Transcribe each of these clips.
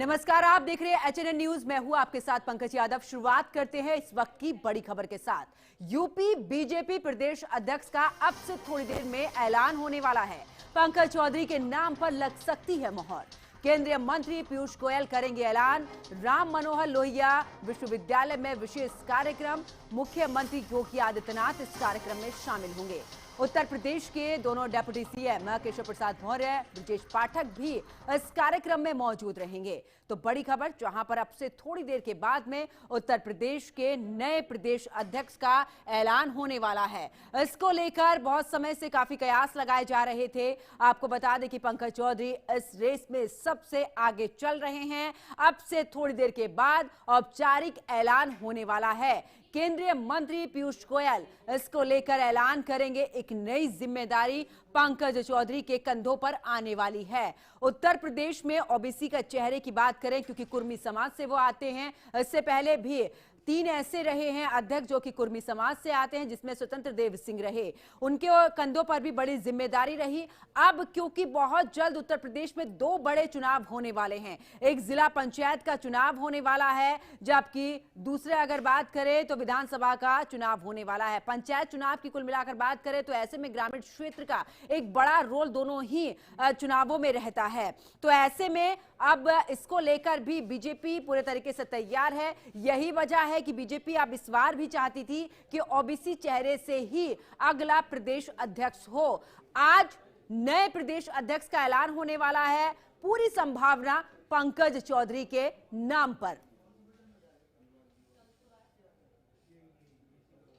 नमस्कार, आप देख रहे हैं HNN न्यूज। मैं हूं आपके साथ पंकज यादव। शुरुआत करते हैं इस वक्त की बड़ी खबर के साथ। यूपी बीजेपी प्रदेश अध्यक्ष का अब से थोड़ी देर में ऐलान होने वाला है। पंकज चौधरी के नाम पर लग सकती है मोहर। केंद्रीय मंत्री पीयूष गोयल करेंगे ऐलान। राम मनोहर लोहिया विश्वविद्यालय में विशेष कार्यक्रम। मुख्यमंत्री योगी आदित्यनाथ इस कार्यक्रम में शामिल होंगे। उत्तर प्रदेश के दोनों डेप्यूटी सीएम केशव प्रसाद मौर्य, ब्रजेश पाठक भी इस कार्यक्रम में मौजूद रहेंगे। तो बड़ी खबर, जहां पर अब से थोड़ी देर के बाद में उत्तर प्रदेश के नए प्रदेश अध्यक्ष का ऐलान होने वाला है। इसको लेकर बहुत समय से काफी कयास लगाए जा रहे थे। आपको बता दें कि पंकज चौधरी इस रेस में सबसे आगे चल रहे हैं। अब से थोड़ी देर के बाद औपचारिक ऐलान होने वाला है। केंद्रीय मंत्री पीयूष गोयल इसको लेकर ऐलान करेंगे। एक नई जिम्मेदारी पंकज चौधरी के कंधों पर आने वाली है। उत्तर प्रदेश में ओबीसी का चेहरे की बात करें, क्योंकि कुर्मी समाज से वो आते हैं। इससे पहले भी 3 ऐसे रहे हैं अध्यक्ष जो कि कुर्मी समाज से आते हैं, जिसमें स्वतंत्र देव सिंह रहे। उनके कंधों पर भी बड़ी जिम्मेदारी रही। अब क्योंकि बहुत जल्द उत्तर प्रदेश में 2 बड़े चुनाव होने वाले हैं। एक जिला पंचायत का चुनाव होने वाला है, जबकि दूसरे अगर बात करें तो विधानसभा का चुनाव होने वाला है। पंचायत चुनाव की कुल मिलाकर बात करें तो ऐसे में ग्रामीण क्षेत्र का एक बड़ा रोल दोनों ही चुनावों में रहता है। तो ऐसे में अब इसको लेकर भी बीजेपी पूरे तरीके से तैयार है। यही वजह है कि बीजेपी अब इस बार भी चाहती थी कि ओबीसी चेहरे से ही अगला प्रदेश अध्यक्ष हो। आज नए प्रदेश अध्यक्ष का ऐलान होने वाला है। पूरी संभावना पंकज चौधरी के नाम पर।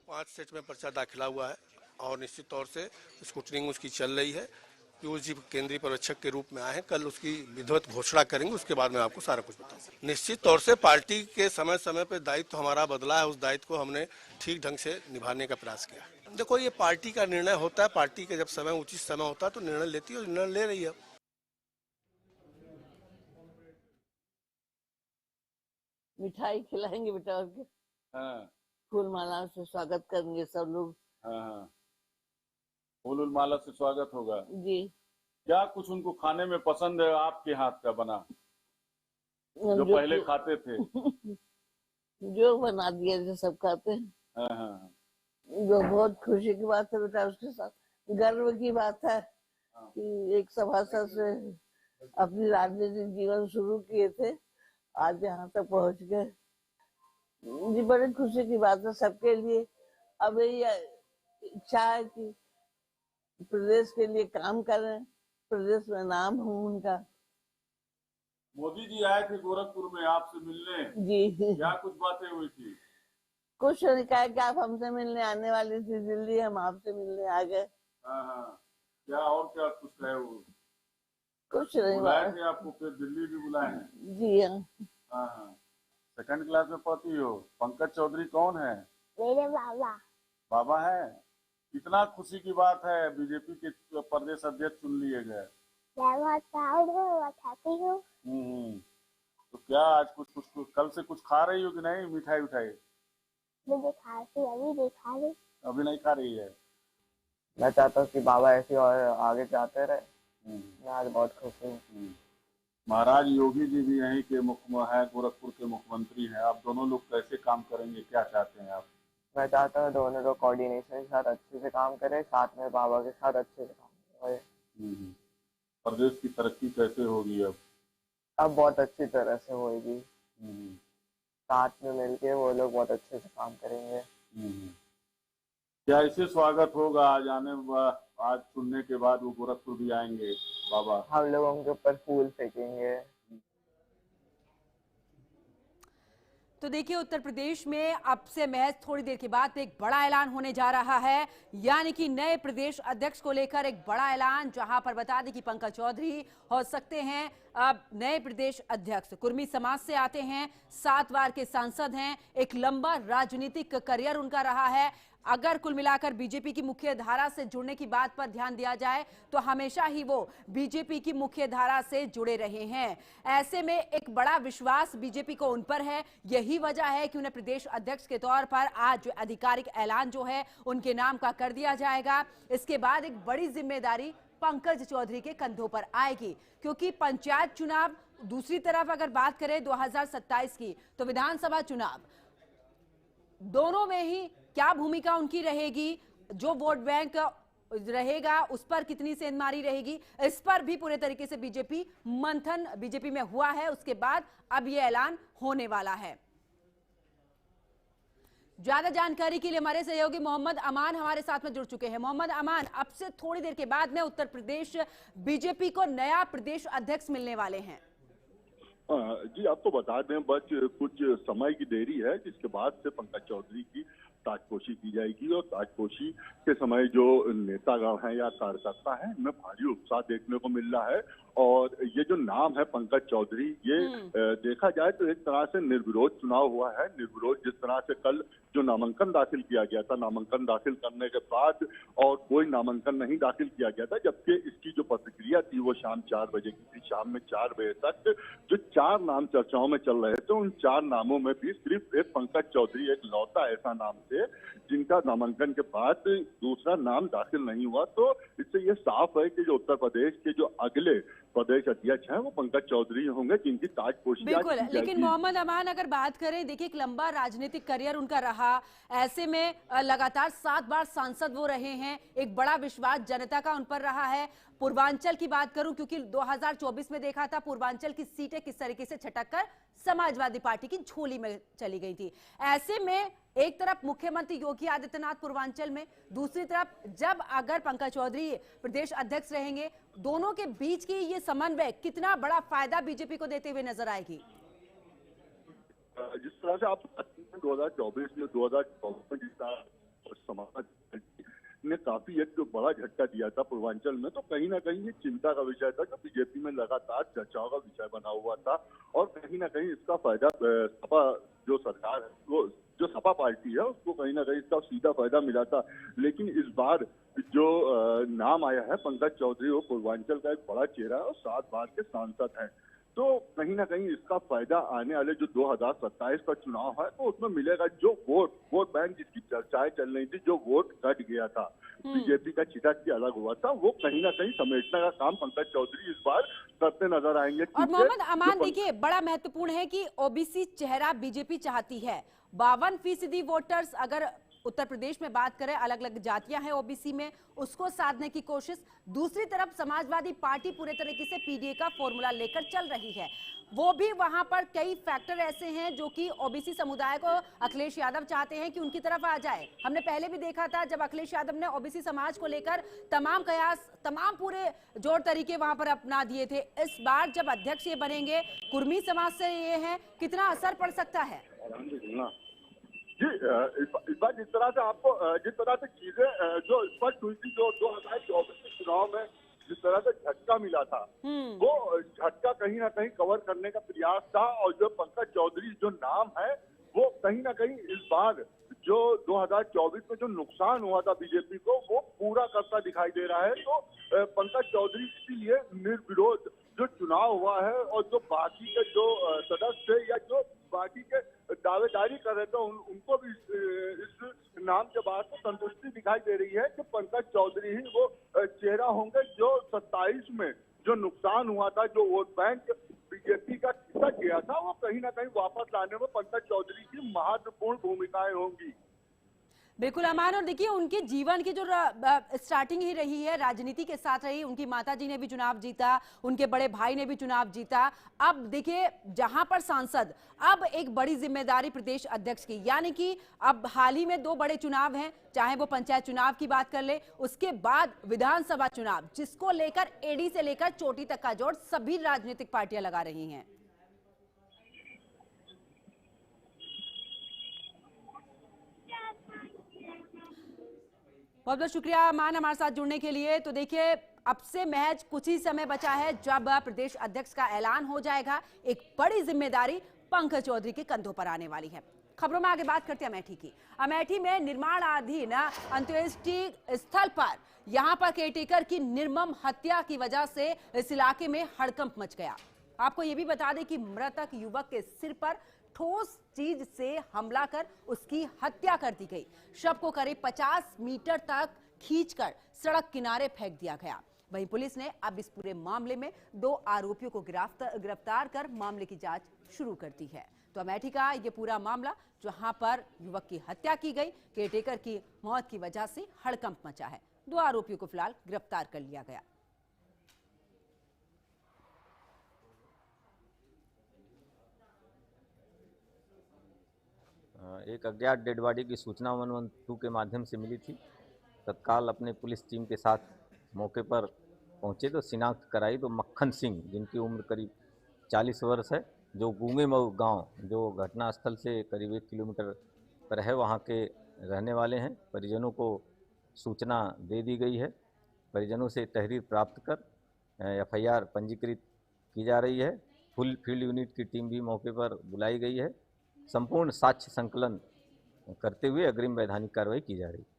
5 सेट में पर्चा दाखिला हुआ है और निश्चित तौर से स्क्रूटनिंग उसकी चल रही है। पीयूष जी केंद्रीय पर्यवेक्षक के रूप में आए हैं। कल उसकी विधिवत घोषणा करेंगे, उसके बाद मैं आपको सारा कुछ बताऊंगा। निश्चित तौर से पार्टी के समय समय पर दायित्व हमारा बदला है। उस दायित्व को हमने ठीक ढंग से निभाने का प्रयास किया। देखो, ये पार्टी का निर्णय होता है। पार्टी के जब समय उचित समय होता है तो निर्णय लेती है और निर्णय ले रही है। मिठाई खिलाएंगे बेटा के। हाँ, फूल माला से स्वागत करेंगे सब लोग। हाँ, फूल माला से स्वागत होगा जी। क्या कुछ उनको खाने में पसंद है आपके हाथ का बना, जो पहले खाते थे? जो बना दिया जो सब खाते हैं। हाँ, हाँ, जो बहुत खुशी की बात है बेटा, उसके साथ गर्व की बात है कि एक सभासद से अपनी राजनीतिक जीवन शुरू किए थे, आज यहाँ तक पहुँच गए। जी, बड़ी खुशी की बात है सबके लिए। अब ये इच्छा है कि प्रदेश के लिए काम करें, प्रदेश में नाम हो उनका। मोदी जी आए थे गोरखपुर में आपसे मिलने जी। क्या कुछ बातें हुई थी? कुछ नहीं कहा कि आप हमसे मिलने आने वाली थी दिल्ली, हम आपसे मिलने आ गए। हाँ, हाँ, क्या और क्या कुछ कहे? वो कुछ नहीं बुलाए थे आपको, फिर दिल्ली भी बुलाए हैं? जी हाँ। हाँ, हाँ। सेकंड क्लास में पढ़ती हो। पंकज चौधरी कौन है? मेरे बाबा। बाबा है। कितना खुशी की बात है बीजेपी के प्रदेश अध्यक्ष चुन लिए गए। मैं बहुत प्राउड हूँ, बताती हूँ। तो क्या आज कुछ कल से कुछ खा रही हो कि नहीं? मिठाई उठाई मुझे खांसी अभी नहीं खा रही। अभी नहीं खा रही है। मैं चाहता हूँ कि बाबा ऐसे और आगे जाते रहे। मैं आज बहुत खुश हूँ। महाराज योगी जी भी यहीं के मुख्य है, गोरखपुर के मुख्यमंत्री हैं। आप दोनों लोग कैसे काम करेंगे, क्या चाहते हैं आप? मैं चाहता हूँ दोनों लोग कोऑर्डिनेशन के साथ अच्छे से काम करें, साथ में बाबा के साथ अच्छे से काम करें। प्रदेश की तरक्की कैसे होगी अब बहुत अच्छी तरह से होगी। साथ में मिलके वो लोग बहुत अच्छे से काम करेंगे। क्या ऐसे स्वागत होगा आज सुनने के बाद वो गोरखपुर भी आएंगे बाबा? हम लोग उनके ऊपर फूल फेंकेंगे। तो देखिए, उत्तर प्रदेश में अब से महज थोड़ी देर के बाद एक बड़ा ऐलान होने जा रहा है, यानी कि नए प्रदेश अध्यक्ष को लेकर एक बड़ा ऐलान, जहां पर बता दें कि पंकज चौधरी हो सकते हैं अब नए प्रदेश अध्यक्ष। कुर्मी समाज से आते हैं, 7 बार के सांसद हैं, एक लंबा राजनीतिक करियर उनका रहा है। अगर कुल मिलाकर बीजेपी की मुख्य धारा से जुड़ने की बात पर ध्यान दिया जाए तो हमेशा ही वो बीजेपी की मुख्य धारा से जुड़े रहे हैं। ऐसे में एक बड़ा विश्वास बीजेपी को उन पर है। यही वजह है कि उन्हें प्रदेश अध्यक्ष के तौर पर आज आधिकारिक ऐलान जो है उनके नाम का कर दिया जाएगा। इसके बाद एक बड़ी जिम्मेदारी पंकज चौधरी के कंधों पर आएगी, क्योंकि पंचायत चुनाव दूसरी तरफ अगर बात करें 2027 की, तो विधानसभा चुनाव, दोनों में ही क्या भूमिका उनकी रहेगी, जो वोट बैंक रहेगा उस पर कितनी सेंधमारी रहेगी, इस पर भी पूरे तरीके से बीजेपी मंथन बीजेपी में हुआ है। उसके बाद अब यह ऐलान होने वाला है। ज्यादा जानकारी के लिए हमारे सहयोगी मोहम्मद अमान हमारे साथ में जुड़ चुके हैं। मोहम्मद अमान, अब से थोड़ी देर के बाद में उत्तर प्रदेश बीजेपी को नया प्रदेश अध्यक्ष मिलने वाले हैं। जी, आपको बता दें बस कुछ समय की देरी है, जिसके बाद से पंकज चौधरी की ताजपोशी की जाएगी और ताजपोशी के समय जो नेतागण हैं या कार्यकर्ता हैं, इनमें भारी उत्साह देखने को मिल रहा है। और ये जो नाम है पंकज चौधरी, ये देखा जाए तो एक तरह से निर्विरोध चुनाव हुआ है। निर्विरोध जिस तरह से कल जो नामांकन दाखिल किया गया था, नामांकन दाखिल करने के बाद और कोई नामांकन नहीं दाखिल किया गया था, जबकि इसकी जो प्रतिक्रिया थी वो शाम 4 बजे की थी। शाम में 4 बजे तक जो 4 नाम चर्चाओं में चल रहे थे, उन 4 नामों में भी सिर्फ एक पंकज चौधरी एक लौता ऐसा नाम थे जिनका नामांकन के बाद दूसरा नाम दाखिल नहीं हुआ। तो इससे ये साफ है कि जो उत्तर प्रदेश के जो अगले प्रदेश अध्यक्ष हैं वो पंकज चौधरी होंगे, जिनकी ताजपोशी बिल्कुल। लेकिन मोहम्मद अमान, अगर बात करें, देखिए एक लंबा राजनीतिक करियर उनका रहा, ऐसे में लगातार 7 बार सांसद वो रहे हैं, एक बड़ा विश्वास जनता का उन पर रहा है। पूर्वांचल की बात करूं, क्योंकि 2024 में देखा था पूर्वांचल की सीटें किस तरीके से छटक कर समाजवादी पार्टी की झोली में चली गई थी। ऐसे में एक तरफ मुख्यमंत्री योगी आदित्यनाथ पूर्वांचल में, दूसरी तरफ जब अगर पंकज चौधरी प्रदेश अध्यक्ष रहेंगे, दोनों के बीच की ये समन्वय कितना बड़ा फायदा बीजेपी को देते हुए नजर आएगी? जिस तरह से आप 2024 में जिस तरह समाज ने काफी एक जो बड़ा झटका दिया था पूर्वांचल में, तो कहीं ना कहीं ये चिंता का विषय था जो बीजेपी में लगातार चर्चाओं का विषय बना हुआ था। और कहीं ना कहीं इसका फायदा सपा जो सरकार है, वो जो सपा पार्टी है, उसको कहीं ना कहीं इसका सीधा फायदा मिला था। लेकिन इस बार जो नाम आया है पंकज चौधरी, वो पूर्वांचल का एक बड़ा चेहरा है और 7 बार के सांसद हैं। तो कहीं ना कहीं इसका फायदा आने वाले जो 2027 का चुनाव है, तो उसमें मिलेगा। जो वोट बैंक जिसकी चर्चाएं चल रही थी, जो वोट कट गया था, बीजेपी का चिटक के अलग हुआ था, वो कहीं ना कहीं समेटने का काम पंकज चौधरी इस बार करते नजर आएंगे। और मोहम्मद अमान, देखिए बड़ा महत्वपूर्ण है कि ओबीसी चेहरा बीजेपी चाहती है। 52% वोटर्स अगर उत्तर प्रदेश में बात करें, अलग अलग जातियां हैं ओबीसी में, उसको साधने की कोशिश। दूसरी तरफ समाजवादी पार्टी पूरे तरीके से पीडीए का फॉर्मूला लेकर चल रही है। वो भी वहां पर कई फैक्टर ऐसे हैं जो कि ओबीसी समुदाय को अखिलेश यादव चाहते हैं कि उनकी तरफ आ जाए। हमने पहले भी देखा था जब अखिलेश यादव ने ओबीसी समाज को लेकर तमाम कयास, तमाम पूरे जोर तरीके वहां पर अपना दिए थे। इस बार जब अध्यक्ष ये बनेंगे, कुर्मी समाज से ये है, कितना असर पड़ सकता है? जी, इस बार जिस तरह से आपको जिस तरह से चीजें जो स्पष्ट हुई थी, जो 2024 के चुनाव में जिस तरह से झटका मिला था, वो झटका कहीं ना कहीं कवर करने का प्रयास था। और जो पंकज चौधरी जो नाम है, वो कहीं ना कहीं इस बार जो 2024 में जो नुकसान हुआ था बीजेपी को, वो पूरा करता दिखाई दे रहा है। तो पंकज चौधरी इसीलिए निर्विरोध जो चुनाव हुआ है, और जो बाकी के जो सदस्य या जो बाकी के दावेदारी कर रहे थे, उनको भी इस नाम के बाद तो संतुष्टि दिखाई दे रही है कि पंकज चौधरी ही वो चेहरा होंगे जो 27 में जो नुकसान हुआ था, जो वोट बैंक बीजेपी का खिसक गया था, वो कहीं ना कहीं वापस लाने में पंकज चौधरी की महत्वपूर्ण भूमिकाएं होंगी। बिल्कुल अमान, और देखिए उनके जीवन की जो स्टार्टिंग ही रही है राजनीति के साथ रही। उनकी माताजी ने भी चुनाव जीता, उनके बड़े भाई ने भी चुनाव जीता। अब देखिए जहां पर सांसद, अब एक बड़ी जिम्मेदारी प्रदेश अध्यक्ष की, यानी कि अब हाल ही में 2 बड़े चुनाव हैं, चाहे वो पंचायत चुनाव की बात कर ले, उसके बाद विधानसभा चुनाव, जिसको लेकर एडी से लेकर चोटी तक का जोड़ सभी राजनीतिक पार्टियां लगा रही हैं। बहुत बहुत शुक्रिया अमान हमारे साथ जुड़ने के लिए। तो देखिए अब से महज कुछ ही समय बचा है जब प्रदेश अध्यक्ष का ऐलान हो जाएगा। एक बड़ी जिम्मेदारी पंकज चौधरी के कंधों पर आने वाली है। खबरों में आगे बात करते हैं अमेठी की। अमेठी में निर्माणाधीन अंत्येष्टि स्थल पर यहां पर केयरटेकर की निर्मम हत्या की वजह से इस इलाके में हड़कंप मच गया। आपको यह भी बता दें कि मृतक युवक के सिर पर ठोस चीज से हमला कर उसकी हत्या कर दी गई। शव को करीब 50 मीटर तक खींचकर सड़क किनारे फेंक दिया गया। वहीं पुलिस ने अब इस पूरे मामले में 2 आरोपियों को गिरफ्तार कर मामले की जांच शुरू कर दी है। तो अमेठी का ये पूरा मामला, जहां पर युवक की हत्या की गई, केयरटेकर की मौत की वजह से हड़कंप मचा है। 2 आरोपियों को फिलहाल गिरफ्तार कर लिया गया। एक अज्ञात डेड बॉडी की सूचना 112 के माध्यम से मिली थी। तत्काल अपने पुलिस टीम के साथ मौके पर पहुंचे तो शिनाख्त कराई तो मक्खन सिंह, जिनकी उम्र करीब 40 वर्ष है, जो गूंगे मऊ गाँव, जो घटनास्थल से करीब 1 किलोमीटर पर है, वहां के रहने वाले हैं। परिजनों को सूचना दे दी गई है। परिजनों से तहरीर प्राप्त कर FIR पंजीकृत की जा रही है। फुल फील्ड यूनिट की टीम भी मौके पर बुलाई गई है। संपूर्ण साक्ष्य संकलन करते हुए अग्रिम वैधानिक कार्रवाई की जा रही है।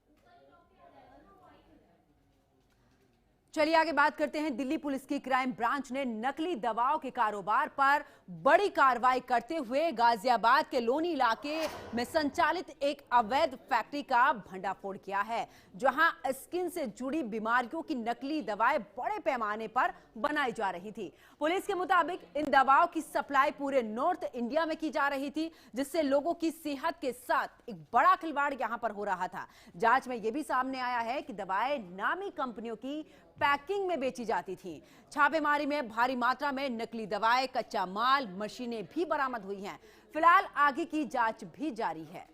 चलिए आगे बात करते हैं। दिल्ली पुलिस की क्राइम ब्रांच ने नकली दवाओं के कारोबार पर बड़ी कार्रवाई करते हुए गाजियाबाद के लोनी इलाके में संचालित एक अवैध फैक्ट्री का भंडाफोड़ किया है, जहां स्किन से जुड़ी बीमारियों की नकली दवाएं बड़े पैमाने पर बनाई जा रही थी। पुलिस के मुताबिक इन दवाओं की सप्लाई पूरे नॉर्थ इंडिया में की जा रही थी, जिससे लोगों की सेहत के साथ एक बड़ा खिलवाड़ यहां पर हो रहा था। जांच में यह भी सामने आया है कि दवाएं नामी कंपनियों की पैकिंग में बेची जाती थी। छापेमारी में भारी मात्रा में नकली दवाएं, कच्चा माल, मशीनें भी बरामद हुई हैं। फिलहाल आगे की जांच भी जारी है।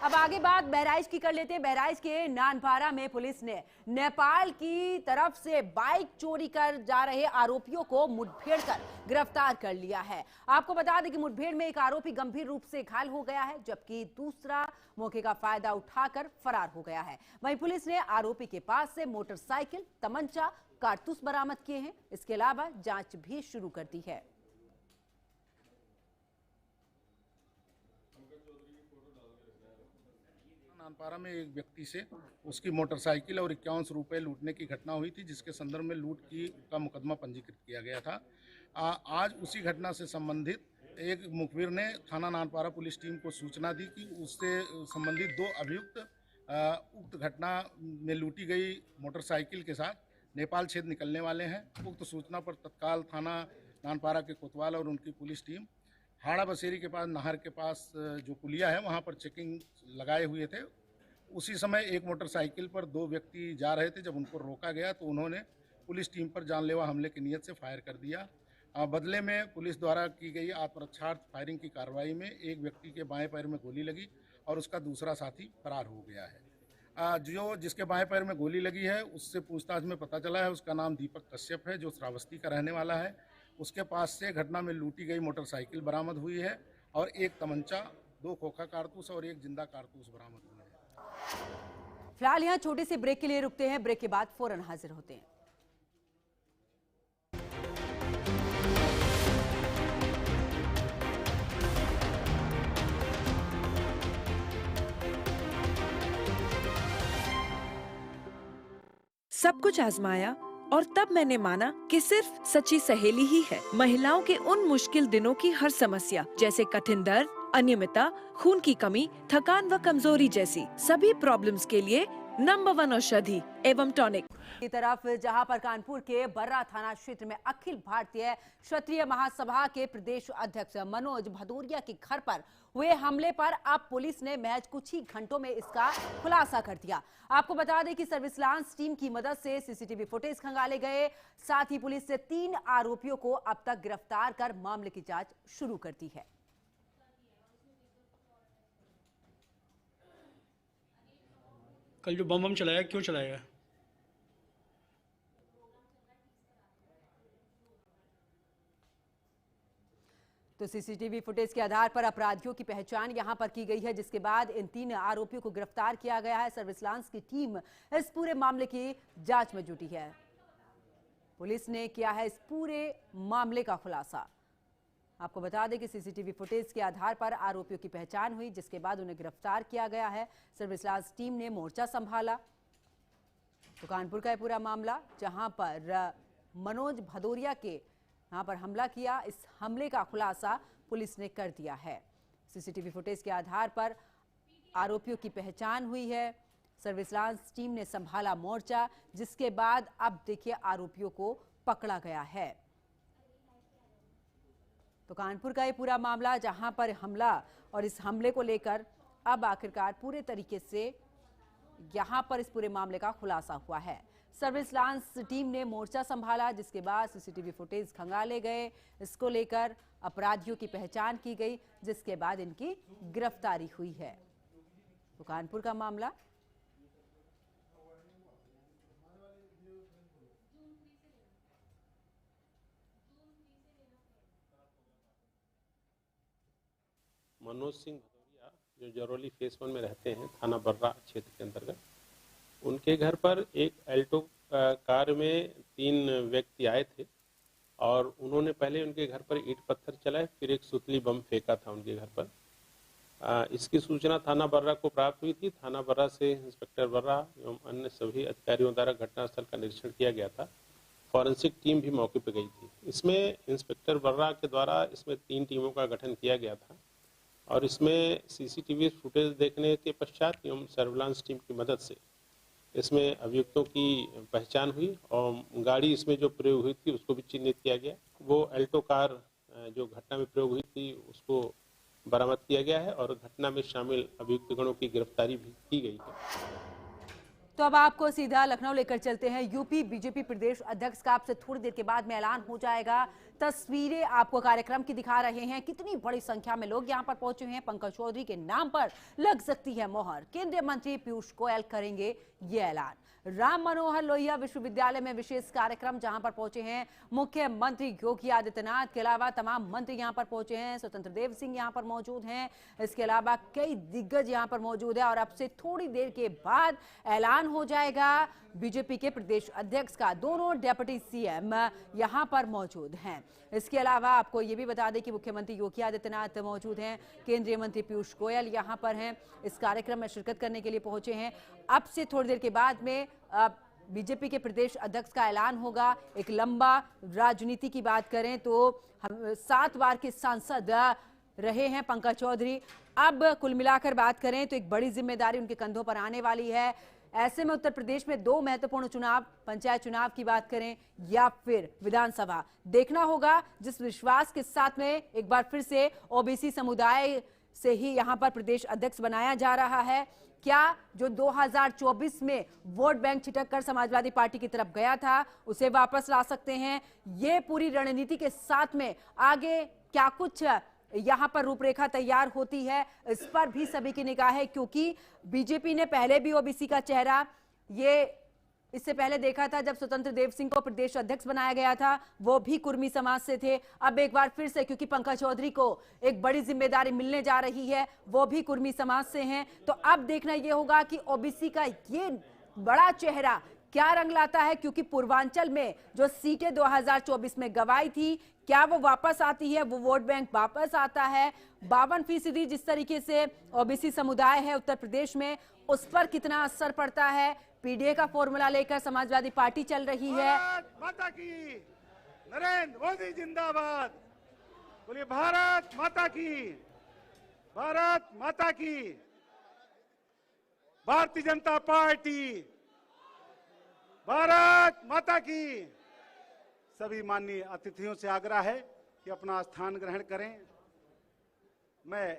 अब आगे बात बहराइच की कर लेते हैं। बहराइच के नानपारा में पुलिस ने नेपाल की तरफ से बाइक चोरी कर जा रहे आरोपियों को मुठभेड़ कर गिरफ्तार कर लिया है। आपको बता दें कि मुठभेड़ में एक आरोपी गंभीर रूप से घायल हो गया है, जबकि दूसरा मौके का फायदा उठाकर फरार हो गया है। वहीं पुलिस ने आरोपी के पास से मोटरसाइकिल, तमंचा, कारतूस बरामद किए हैं। इसके अलावा जांच भी शुरू कर दी है। नानपारा में एक व्यक्ति से उसकी मोटरसाइकिल और 51 रुपये लूटने की घटना हुई थी, जिसके संदर्भ में लूट का मुकदमा पंजीकृत किया गया था। आज उसी घटना से संबंधित एक मुखबिर ने थाना नानपारा पुलिस टीम को सूचना दी कि उससे संबंधित 2 अभियुक्त उक्त घटना में लूटी गई मोटरसाइकिल के साथ नेपाल क्षेत्र निकलने वाले हैं। उक्त सूचना पर तत्काल थाना नानपारा के कोतवाल और उनकी पुलिस टीम हाड़ा बसेरी के पास, नहर के पास जो पुलिया है, वहाँ पर चेकिंग लगाए हुए थे। उसी समय एक मोटरसाइकिल पर 2 व्यक्ति जा रहे थे। जब उनको रोका गया तो उन्होंने पुलिस टीम पर जानलेवा हमले की नीयत से फायर कर दिया। बदले में पुलिस द्वारा की गई आत्मरक्षार्थ फायरिंग की कार्रवाई में एक व्यक्ति के बाएं पैर में गोली लगी और उसका दूसरा साथी फरार हो गया है। जिसके बाएं पैर में गोली लगी है, उससे पूछताछ में पता चला है उसका नाम दीपक कश्यप है, जो श्रावस्ती का रहने वाला है। उसके पास से घटना में लूटी गई मोटरसाइकिल बरामद हुई है और एक तमंचा, 2 खोखा कारतूस और 1 जिंदा कारतूस बरामद हुए हैं। फिलहाल यहाँ छोटे से ब्रेक के लिए रुकते हैं। ब्रेक के बाद फौरन हाजिर होते हैं। सब कुछ आजमाया और तब मैंने माना कि सिर्फ सच्ची सहेली ही है महिलाओं के उन मुश्किल दिनों की हर समस्या, जैसे कठिन दर्द, अनियमितता, खून की कमी, थकान व कमजोरी जैसी सभी प्रॉब्लम्स के लिए नंबर 1 औषधि एवं टॉनिक। की तरफ जहां पर कानपुर के बर्रा थाना क्षेत्र में अखिल भारतीय क्षत्रिय महासभा के प्रदेश अध्यक्ष मनोज भदौरिया के घर पर हुए हमले पर अब पुलिस ने महज कुछ ही घंटों में इसका खुलासा कर दिया। आपको बता दें कि सर्विलांस टीम की मदद से सीसीटीवी फुटेज खंगाले गए। साथ ही पुलिस ने 3 आरोपियों को अब तक गिरफ्तार कर मामले की जांच शुरू कर दी है। कल जो बम चलाया, क्यों चलाया? तो सीसीटीवी फुटेज के आधार पर अपराधियों की पहचान यहां पर की गई है, जिसके बाद इन 3 आरोपियों को गिरफ्तार किया गया है। सर्विलांस की टीम इस पूरे मामले की जांच में जुटी है। पुलिस ने किया है इस पूरे मामले का खुलासा। आपको बता दें कि सीसीटीवी फुटेज के आधार पर आरोपियों की पहचान हुई, जिसके बाद उन्हें गिरफ्तार किया गया है। सर्विलांस टीम ने मोर्चा संभाला। तो कानपुर का पूरा मामला, जहां पर मनोज भदौरिया के यहां पर हमला किया, इस हमले का खुलासा पुलिस ने कर दिया है। सीसीटीवी फुटेज के आधार पर आरोपियों की पहचान हुई है। सर्विलांस टीम ने संभाला मोर्चा, जिसके बाद अब देखिए आरोपियों को पकड़ा गया है। तो कानपुर का ये पूरा मामला, जहां पर हमला और इस हमले को लेकर अब आखिरकार पूरे तरीके से यहां पर इस पूरे मामले का खुलासा हुआ है। सर्विलांस टीम ने मोर्चा संभाला, जिसके बाद सीसीटीवी फुटेज खंगाले गए। इसको लेकर अपराधियों की पहचान की गई, जिसके बाद इनकी गिरफ्तारी हुई है। तो कानपुर का मामला। मनोज सिंह भदौरिया जो जरौली फेस 1 में रहते हैं, थाना बर्रा क्षेत्र के अंतर्गत, उनके घर पर एक एल्टो कार में 3 व्यक्ति आए थे और उन्होंने पहले उनके घर पर ईंट पत्थर चलाए, फिर एक सुतली बम फेंका था उनके घर पर। इसकी सूचना थाना बर्रा को प्राप्त हुई थी। थाना बर्रा से इंस्पेक्टर बर्रा एवं अन्य सभी अधिकारियों द्वारा घटनास्थल का निरीक्षण किया गया था। फॉरेंसिक टीम भी मौके पर गई थी। इसमें इंस्पेक्टर बर्रा के द्वारा इसमें 3 टीमों का गठन किया गया था और इसमें सीसीटीवी फुटेज देखने के पश्चात एवं सर्विलांस टीम की मदद से इसमें अभियुक्तों की पहचान हुई और गाड़ी इसमें जो प्रयोग हुई थी उसको भी चिन्हित किया गया। वो एल्टो कार जो घटना में प्रयोग हुई थी उसको बरामद किया गया है और घटना में शामिल अभियुक्तगणों की गिरफ्तारी भी की गई है। तो अब आपको सीधा लखनऊ लेकर चलते हैं। यूपी बीजेपी प्रदेश अध्यक्ष का आपसे थोड़ी देर के बाद में ऐलान हो जाएगा। तस्वीरें आपको कार्यक्रम की दिखा रहे हैं। कितनी बड़ी संख्या में लोग यहां पर पहुंचे हैं। पंकज चौधरी के नाम पर लग सकती है मोहर। केंद्रीय मंत्री पीयूष गोयल करेंगे ये ऐलान। राम मनोहर लोहिया विश्वविद्यालय में विशेष कार्यक्रम, जहां पर पहुंचे हैं मुख्यमंत्री योगी आदित्यनाथ के अलावा तमाम मंत्री यहां पर पहुंचे हैं। स्वतंत्र देव सिंह यहां पर मौजूद हैं। इसके अलावा कई दिग्गज यहां पर मौजूद है और अब से थोड़ी देर के बाद ऐलान हो जाएगा बीजेपी के प्रदेश अध्यक्ष का। दोनों डिप्टी सीएम यहां पर मौजूद हैं। इसके अलावा आपको ये भी बता दें कि मुख्यमंत्री योगी आदित्यनाथ मौजूद हैं। केंद्रीय मंत्री पीयूष गोयल यहां पर हैं, इस कार्यक्रम में शिरकत करने के लिए पहुंचे हैं। अब से थोड़ी देर के बाद में बीजेपी के प्रदेश अध्यक्ष का ऐलान होगा। एक लंबा राजनीति की बात करें तो 7 बार के सांसद रहे हैं पंकज चौधरी। अब कुल मिलाकर बात करें तो एक बड़ी जिम्मेदारी उनके कंधों पर आने वाली है। ऐसे में उत्तर प्रदेश में 2 महत्वपूर्ण चुनाव, पंचायत चुनाव की बात करें या फिर विधानसभा, देखना होगा जिस विश्वास के साथ में एक बार फिर से ओबीसी समुदाय से ही यहां पर प्रदेश अध्यक्ष बनाया जा रहा है। क्या जो 2024 में वोट बैंक छिटक कर समाजवादी पार्टी की तरफ गया था उसे वापस ला सकते हैं? ये पूरी रणनीति के साथ में आगे क्या कुछ यहां पर रूपरेखा तैयार होती है, इस पर भी सभी की निगाह है, क्योंकि बीजेपी ने पहले भी ओबीसी का चेहरा ये इससे पहले देखा था जब स्वतंत्र देव सिंह को प्रदेश अध्यक्ष बनाया गया था, वो भी कुर्मी समाज से थे। अब एक बार फिर से क्योंकि पंकज चौधरी को एक बड़ी जिम्मेदारी मिलने जा रही है, वो भी कुर्मी समाज से हैं, तो अब देखना यह होगा कि ओबीसी का ये बड़ा चेहरा क्या रंग लाता है, क्योंकि पूर्वांचल में जो सीटें 2024 में गंवाई थी, क्या वो वापस आती है, वो वोट बैंक वापस आता है? 52% जिस तरीके से ओबीसी समुदाय है उत्तर प्रदेश में, उस पर कितना असर पड़ता है? पीडीए का फॉर्मूला लेकर समाजवादी पार्टी चल रही है। माता की, नरेंद्र मोदी जिंदाबाद। बोलिए भारत माता की, भारत माता की। भारतीय जनता पार्टी, भारत माता की। सभी माननीय अतिथियों से आग्रह है कि अपना स्थान ग्रहण करें। मैं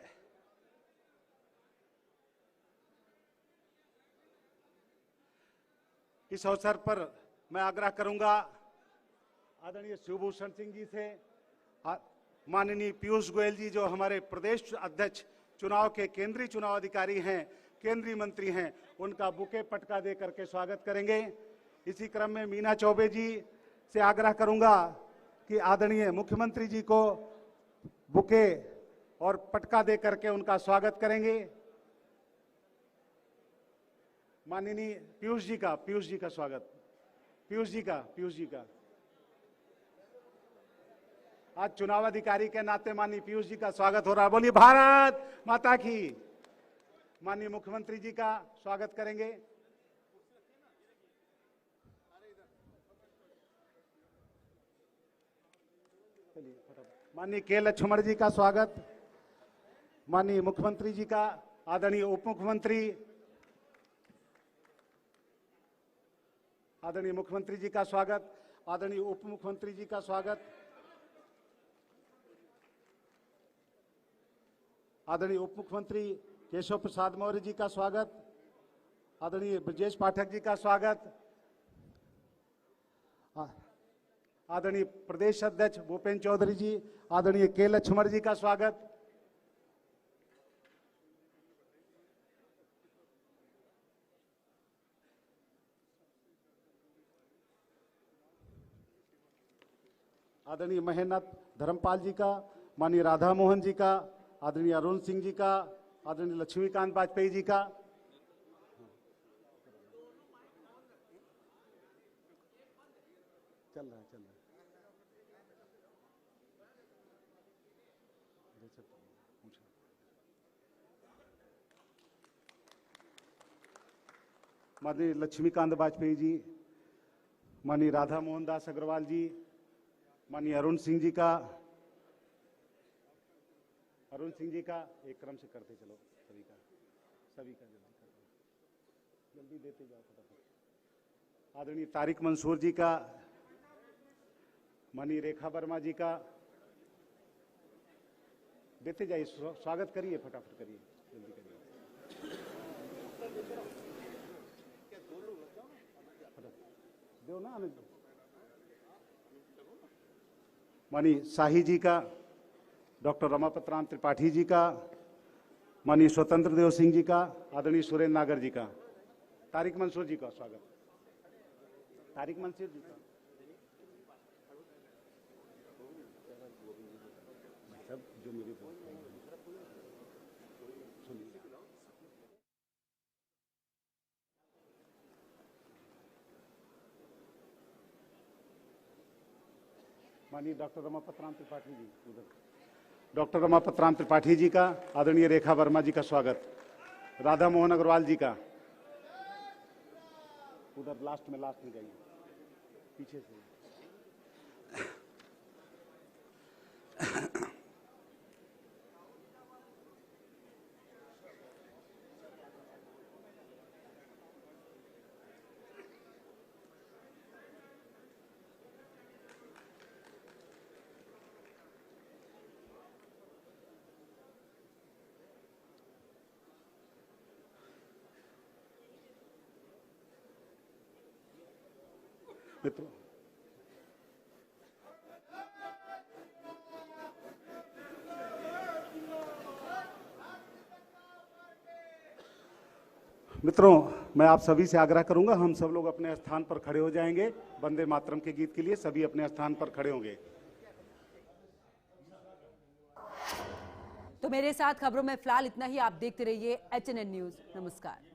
इस अवसर पर मैं आग्रह करूंगा आदरणीय शिवभूषण सिंह जी से, माननीय पीयूष गोयल जी जो हमारे प्रदेश अध्यक्ष चुनाव के केंद्रीय चुनाव अधिकारी हैं, केंद्रीय मंत्री हैं, उनका बुके पटका दे करके स्वागत करेंगे। इसी क्रम में मीना चौबे जी से आग्रह करूंगा कि आदरणीय मुख्यमंत्री जी को बुके और पटका दे करके उनका स्वागत करेंगे। माननीय पीयूष जी का स्वागत, पीयूष जी का आज चुनाव अधिकारी के नाते माननीय पीयूष जी का स्वागत हो रहा है। बोलिए भारत माता की। माननीय मुख्यमंत्री जी का स्वागत करेंगे। माननीय के लक्ष्मण जी का स्वागत, माननीय मुख्यमंत्री जी का, आदरणीय उप मुख्यमंत्री, आदरणीय मुख्यमंत्री जी का स्वागत, आदरणीय उप मुख्यमंत्री जी का स्वागत, आदरणीय उप मुख्यमंत्री केशव प्रसाद मौर्य जी का स्वागत, आदरणीय ब्रजेश पाठक जी का स्वागत, आदरणीय प्रदेश अध्यक्ष भूपेन्द्र चौधरी जी, आदरणीय के लक्ष्मण जी का स्वागत, आदरणीय महेंद्र धर्मपाल जी का, माननीय राधा मोहन जी का, आदरणीय अरुण सिंह जी का, आदरणीय लक्ष्मीकांत वाजपेयी जी का, चल रहा है माननीय लक्ष्मीकांत वाजपेयी जी, माननीय राधा मोहन दास अग्रवाल जी, माननीय अरुण सिंह जी का, एक क्रम से करते चलो, सभी का जल्दी देते जाओ फटाफट। आदरणीय तारिक मंसूर जी का, माननीय रेखा वर्मा जी का, देते जाइए, स्वागत करिए, फटाफट करिए, जल्दी करिए। दो ना, माननीय शाही जी का, डॉक्टर रमापत राम त्रिपाठी जी का, माननीय स्वतंत्र देव सिंह जी का, आदरणीय सुरेंद्र नागर जी का, तारिक मंसूर जी का स्वागत, तारिक मंसूर जी का, सब जो मेरे माननीय डॉक्टर रमापत राम त्रिपाठी जी, उधर डॉक्टर रमापत राम त्रिपाठी जी का, आदरणीय रेखा वर्मा जी का स्वागत, राधा मोहन अग्रवाल जी का, उधर लास्ट में जाइए, पीछे से। मित्रों, मैं आप सभी से आग्रह करूंगा, हम सब लोग अपने स्थान पर खड़े हो जाएंगे। वंदे मातरम के गीत के लिए सभी अपने स्थान पर खड़े होंगे। तो मेरे साथ खबरों में फिलहाल इतना ही। आप देखते रहिए HNN न्यूज। नमस्कार।